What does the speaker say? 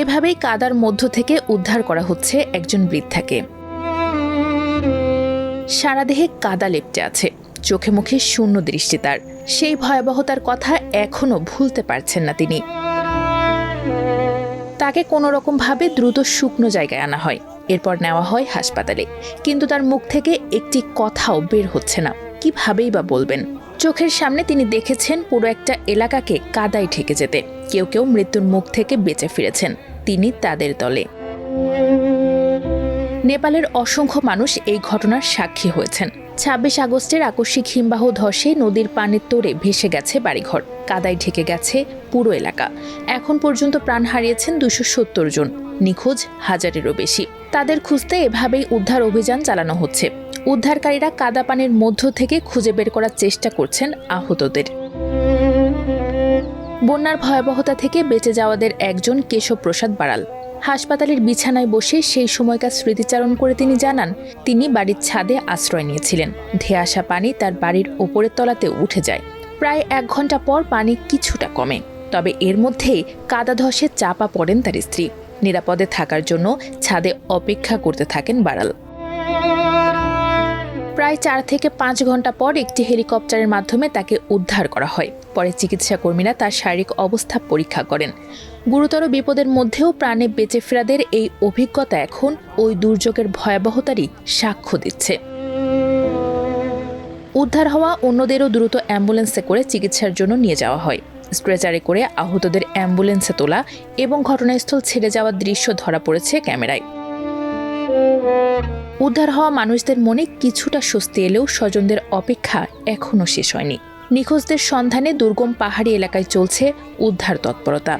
এভাবেই কাদার মধ্য থেকে উদ্ধার করা হচ্ছে একজন বৃদ্ধাকে। সারা দেহে কাদা লেপ্টে আছে, চোখে মুখে শূন্য দৃষ্টি তার। সেই ভয়াবহতার কথা এখনো ভুলতে পারছেন না তিনি। তাকে কোনো রকম ভাবে দ্রুত শুকনো জায়গায় আনা হয়, এরপর নেওয়া হয় হাসপাতালে। কিন্তু তার মুখ থেকে একটি কথাও বের হচ্ছে না, কিভাবেই বা বলবেন। চোখের সামনে তিনি দেখেছেন পুরো একটা এলাকাকে কাদায় ঢেকে যেতে। কেউ কেউ মৃত্যুর মুখ থেকে বেঁচে ফিরেছেন, তিনি তাদের দলে। নেপালের অসংখ্য মানুষ এই ঘটনার সাক্ষী হয়েছেন। ২৬ আগস্টের আকস্মিক হিমবাহ ধসে নদীর পানির তোড়ে ভেসে গেছে বাড়িঘর, কাদায় ঢেকে গেছে পুরো এলাকা। এখন পর্যন্ত প্রাণ হারিয়েছেন ২৭০ জন, নিখোঁজ হাজারেরও বেশি। তাদের খুঁজতে এভাবেই উদ্ধার অভিযান চালানো হচ্ছে। উদ্ধারকারীরা কাদা পানির মধ্য থেকে খুঁজে বের করার চেষ্টা করছেন আহতদের। বন্যার ভয়াবহতা থেকে বেঁচে যাওয়াদের একজন কেশব প্রসাদ বাড়াল। হাসপাতালের বিছানায় বসে সেই সময়কার স্মৃতিচারণ করে তিনি জানান, তিনি বাড়ির ছাদে আশ্রয় নিয়েছিলেন। ধেয়ে আসা পানি তার বাড়ির ওপরের তলাতে উঠে যায়। প্রায় ১ ঘন্টা পর পানি কিছুটা কমে, তবে এর মধ্যেই কাদা ধসে চাপা পড়েন তার স্ত্রী। নিরাপদে থাকার জন্য ছাদে অপেক্ষা করতে থাকেন বাড়াল। প্রায় ৪ থেকে ৫ ঘন্টা পর একটি হেলিকপ্টারের মাধ্যমে তাকে উদ্ধার করা হয়। পরে চিকিৎসা কর্মীরা তার শারীরিক অবস্থা পরীক্ষা করেন। গুরুতর বিপদের মধ্যেও প্রাণে বেঁচে ফেরাদের এই অভিজ্ঞতা এখন ওই দুর্যোগের ভয়াবহতারই সাক্ষ্য দিচ্ছে। উদ্ধার হওয়া অন্যদেরও দ্রুত অ্যাম্বুলেন্সে করে চিকিৎসার জন্য নিয়ে যাওয়া হয়। স্ট্রেচারে করে আহতদের অ্যাম্বুলেন্সে তোলা এবং ঘটনাস্থল ছেড়ে যাওয়ার দৃশ্য ধরা পড়েছে ক্যামেরায়। উদ্ধার হওয়া মানুষদের মনে কিছুটা স্বস্তি এলেও স্বজনদের অপেক্ষা এখনও শেষ হয়নি। নিখোঁজদের সন্ধানে দুর্গম পাহাড়ি এলাকায় চলছে উদ্ধার তৎপরতা।